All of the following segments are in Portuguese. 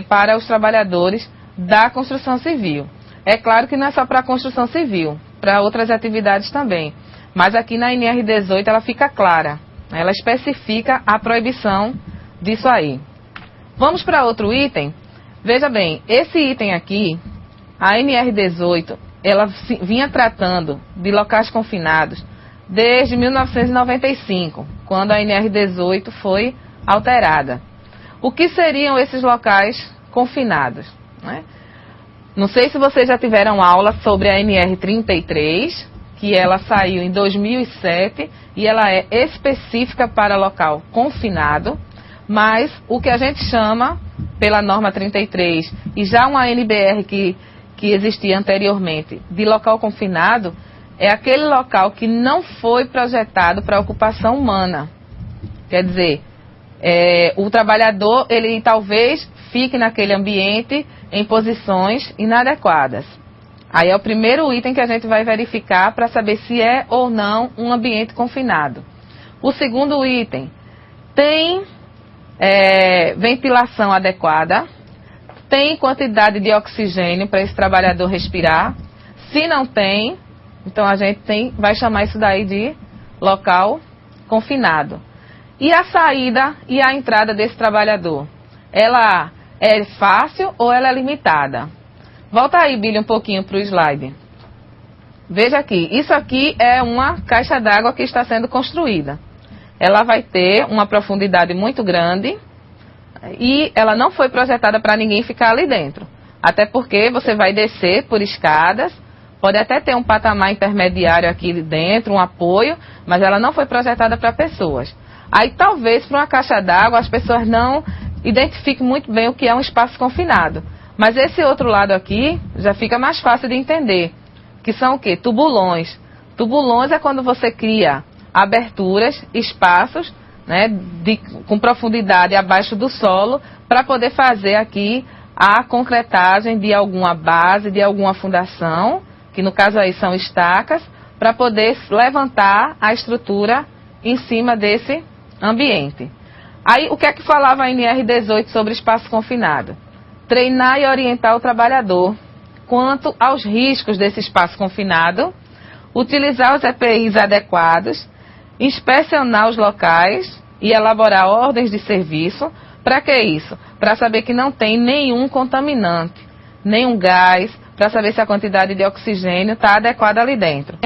para os trabalhadores da construção civil. É claro que não é só para a construção civil, para outras atividades também. Mas aqui na NR18 ela fica clara, ela especifica a proibição disso aí. Vamos para outro item. Veja bem, esse item aqui, a NR18, ela vinha tratando de locais confinados desde 1995, quando a NR18 foi alterada. O que seriam esses locais confinados, né? Não sei se vocês já tiveram aula sobre a NR33, que ela saiu em 2007 e ela é específica para local confinado, mas o que a gente chama, pela norma 33, e já uma NBR que existia anteriormente, de local confinado, é aquele local que não foi projetado para ocupação humana. Quer dizer, o trabalhador, ele talvez fique naquele ambiente em posições inadequadas. Aí é o primeiro item que a gente vai verificar para saber se é ou não um ambiente confinado. O segundo item, tem ventilação adequada, tem quantidade de oxigênio para esse trabalhador respirar. Se não tem, então a gente vai chamar isso daí de local confinado. E a saída e a entrada desse trabalhador? Ela é fácil ou ela é limitada? Volta aí, Billy, um pouquinho para o slide. Veja aqui, isso aqui é uma caixa d'água que está sendo construída. Ela vai ter uma profundidade muito grande e ela não foi projetada para ninguém ficar ali dentro. Até porque você vai descer por escadas, pode até ter um patamar intermediário aqui dentro, um apoio, mas ela não foi projetada para pessoas. Aí talvez para uma caixa d'água as pessoas não identifiquem muito bem o que é um espaço confinado. Mas esse outro lado aqui já fica mais fácil de entender. Que são o quê? Tubulões. Tubulões é quando você cria aberturas, espaços, né, com profundidade abaixo do solo, para poder fazer aqui a concretagem de alguma base, de alguma fundação, que no caso aí são estacas, para poder levantar a estrutura em cima desse ambiente. Aí, o que é que falava a NR18 sobre espaço confinado? Treinar e orientar o trabalhador quanto aos riscos desse espaço confinado, utilizar os EPIs adequados, inspecionar os locais e elaborar ordens de serviço. Para que isso? Para saber que não tem nenhum contaminante, nenhum gás, para saber se a quantidade de oxigênio está adequada ali dentro.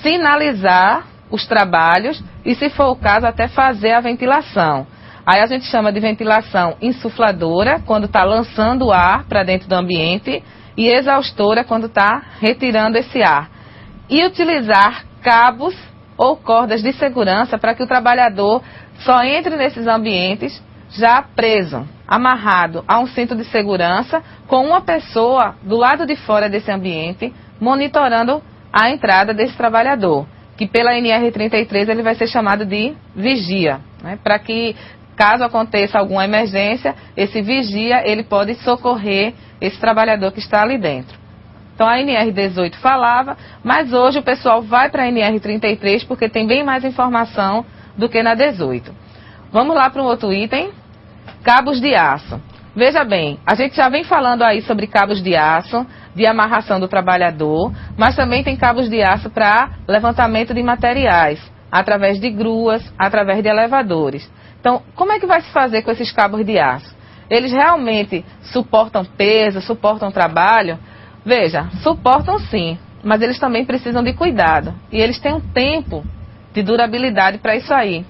Sinalizar os trabalhos e, se for o caso, até fazer a ventilação. Aí a gente chama de ventilação insufladora, quando está lançando o ar para dentro do ambiente, e exaustora, quando está retirando esse ar. E utilizar cabos ou cordas de segurança para que o trabalhador só entre nesses ambientes já preso, amarrado a um cinto de segurança, com uma pessoa do lado de fora desse ambiente, monitorando a entrada desse trabalhador, que pela NR33 ele vai ser chamado de vigia, né, para que, caso aconteça alguma emergência, esse vigia, ele pode socorrer esse trabalhador que está ali dentro. Então a NR18 falava, mas hoje o pessoal vai para a NR33 porque tem bem mais informação do que na 18. Vamos lá para um outro item, cabos de aço. Veja bem, a gente já vem falando aí sobre cabos de aço, de amarração do trabalhador, mas também tem cabos de aço para levantamento de materiais, através de gruas, através de elevadores. Então, como é que vai se fazer com esses cabos de aço? Eles realmente suportam peso, suportam trabalho? Veja, suportam sim, mas eles também precisam de cuidado. E eles têm um tempo de durabilidade para isso aí.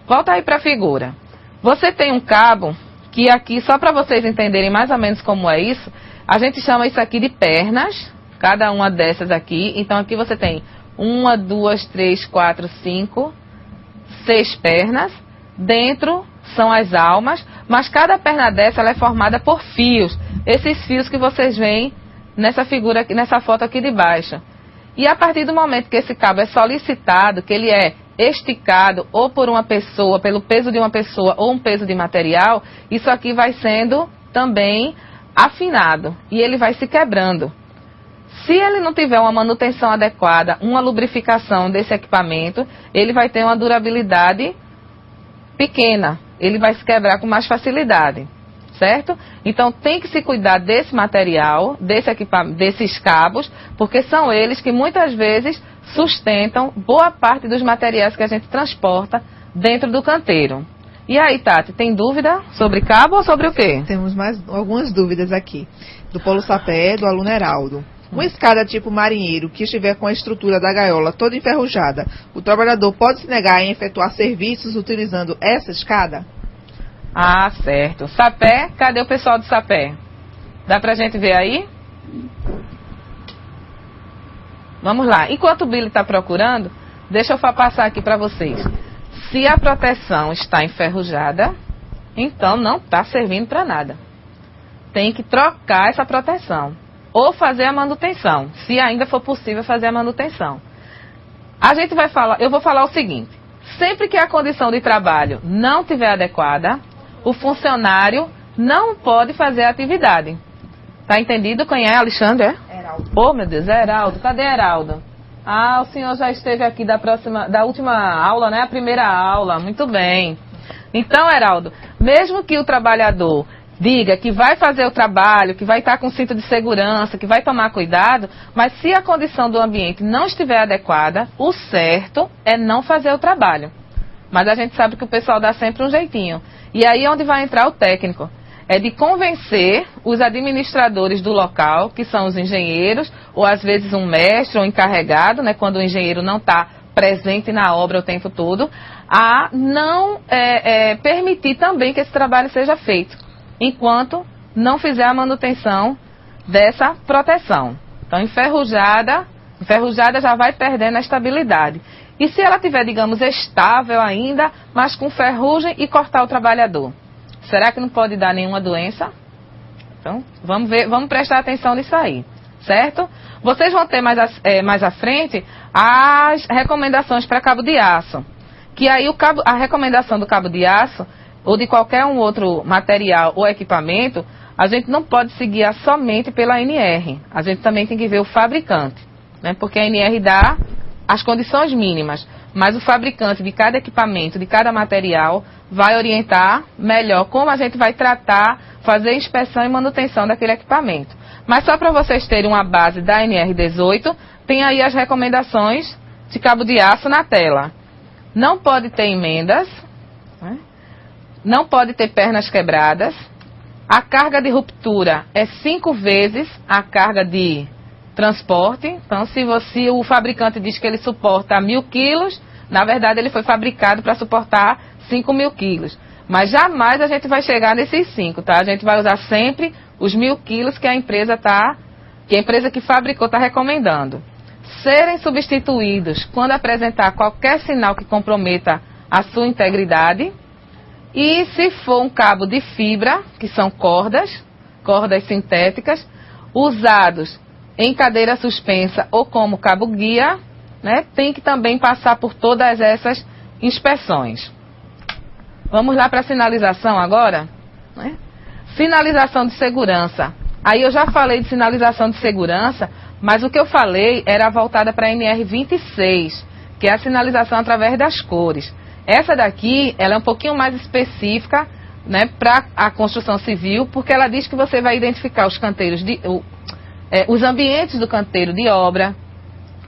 Volta aí para a figura. Você tem um cabo que aqui, só para vocês entenderem mais ou menos como é isso, a gente chama isso aqui de pernas, cada uma dessas aqui. Então aqui você tem 1, 2, 3, 4, 5, 6 pernas. Dentro são as almas, mas cada perna dessa ela é formada por fios. Esses fios que vocês veem nessa figura aqui, nessa foto aqui de baixo. E a partir do momento que esse cabo é solicitado, que ele é esticado ou por uma pessoa, pelo peso de uma pessoa ou um peso de material, isso aqui vai sendo também afinado e ele vai se quebrando. Se ele não tiver uma manutenção adequada, uma lubrificação desse equipamento, ele vai ter uma durabilidade pequena, ele vai se quebrar com mais facilidade. certo? Então tem que se cuidar desse material, desses cabos, porque são eles que muitas vezes sustentam boa parte dos materiais que a gente transporta dentro do canteiro. E aí, Tati, tem dúvida sobre cabo ou sobre o quê? Temos mais algumas dúvidas aqui. Do Polo Sapé, do aluno Heraldo. Uma escada tipo marinheiro que estiver com a estrutura da gaiola toda enferrujada, o trabalhador pode se negar em efetuar serviços utilizando essa escada? Ah, certo. Sapé, cadê o pessoal do Sapé? Dá pra gente ver aí? Vamos lá. Enquanto o Billy está procurando, deixa eu passar aqui para vocês. Se a proteção está enferrujada, então não está servindo para nada. Tem que trocar essa proteção. Ou fazer a manutenção, se ainda for possível fazer a manutenção. Eu vou falar o seguinte. Sempre que a condição de trabalho não estiver adequada, o funcionário não pode fazer a atividade. Tá entendido? Quem é, Alexandre? Heraldo. Oh, meu Deus, é Heraldo. Cadê Heraldo? Ah, o senhor já esteve aqui da última aula, né? A primeira aula. Muito bem. Então, Heraldo, mesmo que o trabalhador diga que vai fazer o trabalho, que vai estar com cinto de segurança, que vai tomar cuidado, mas se a condição do ambiente não estiver adequada, o certo é não fazer o trabalho. Mas a gente sabe que o pessoal dá sempre um jeitinho. E aí é onde vai entrar o técnico. É de convencer os administradores do local, que são os engenheiros, ou às vezes um mestre ou encarregado, né, quando o engenheiro não está presente na obra o tempo todo, a não permitir também que esse trabalho seja feito, enquanto não fizer a manutenção dessa proteção. Então, enferrujada já vai perdendo a estabilidade. E se ela tiver, digamos, estável ainda, mas com ferrugem e cortar o trabalhador? Será que não pode dar nenhuma doença? Então, vamos prestar atenção nisso aí, certo? Vocês vão ter mais à frente as recomendações para cabo de aço. Que aí a recomendação do cabo de aço, ou de qualquer um outro material ou equipamento, a gente não pode se guiar somente pela ANR. A gente também tem que ver o fabricante, né? Porque a ANR dá as condições mínimas, mas o fabricante de cada equipamento, de cada material, vai orientar melhor como a gente vai tratar, fazer inspeção e manutenção daquele equipamento. Mas só para vocês terem uma base da NR18, tem aí as recomendações de cabo de aço na tela. Não pode ter emendas, né? Não pode ter pernas quebradas. A carga de ruptura é 5 vezes a carga de transporte. Então, se o fabricante diz que ele suporta 1.000 quilos, na verdade ele foi fabricado para suportar 5.000 quilos. Mas jamais a gente vai chegar nesses 5, tá? A gente vai usar sempre os 1.000 quilos que a empresa que fabricou está recomendando. Serem substituídos quando apresentar qualquer sinal que comprometa a sua integridade. E se for um cabo de fibra, que são cordas sintéticas, usados em cadeira suspensa ou como cabo guia, né, tem que também passar por todas essas inspeções. Vamos lá para a sinalização agora, né? Sinalização de segurança. Aí eu já falei de sinalização de segurança, mas o que eu falei era voltada para a NR26, que é a sinalização através das cores. Essa daqui, ela é um pouquinho mais específica, né, para a construção civil, porque ela diz que você vai identificar os canteiros, os ambientes do canteiro de obra,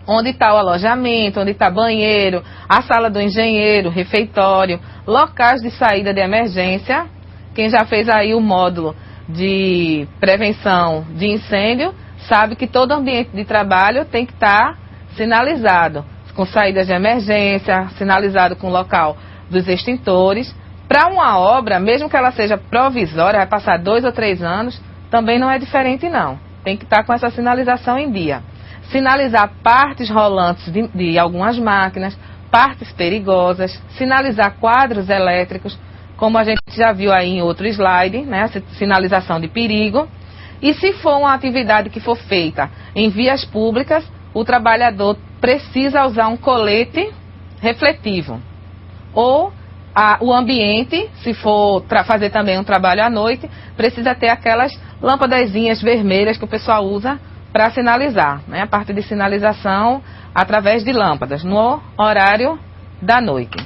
onde está o alojamento, onde está banheiro, a sala do engenheiro, refeitório, locais de saída de emergência. Quem já fez aí o módulo de prevenção de incêndio, sabe que todo ambiente de trabalho tem que estar sinalizado, com saídas de emergência, sinalizado com o local dos extintores. Para uma obra, mesmo que ela seja provisória, vai passar 2 ou 3 anos, também não é diferente não. Tem que estar com essa sinalização em dia. Sinalizar partes rolantes de algumas máquinas, partes perigosas, sinalizar quadros elétricos, como a gente já viu aí em outro slide, né, a sinalização de perigo. E se for uma atividade que for feita em vias públicas, o trabalhador precisa usar um colete refletivo. Ou o ambiente, se for fazer também um trabalho à noite, precisa ter aquelas lâmpadazinhas vermelhas que o pessoal usa para sinalizar, né? A parte de sinalização através de lâmpadas, no horário da noite.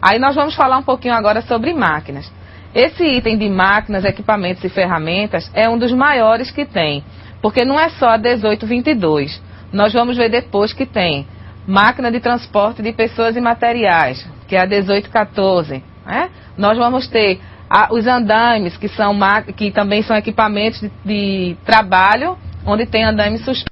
Aí nós vamos falar um pouquinho agora sobre máquinas. Esse item de máquinas, equipamentos e ferramentas é um dos maiores que tem, porque não é só a 1822. Nós vamos ver depois que tem máquina de transporte de pessoas e materiais, que é a 1814. Né? Nós vamos ter os andaimes, que também são equipamentos de trabalho, onde tem andaime suspenso.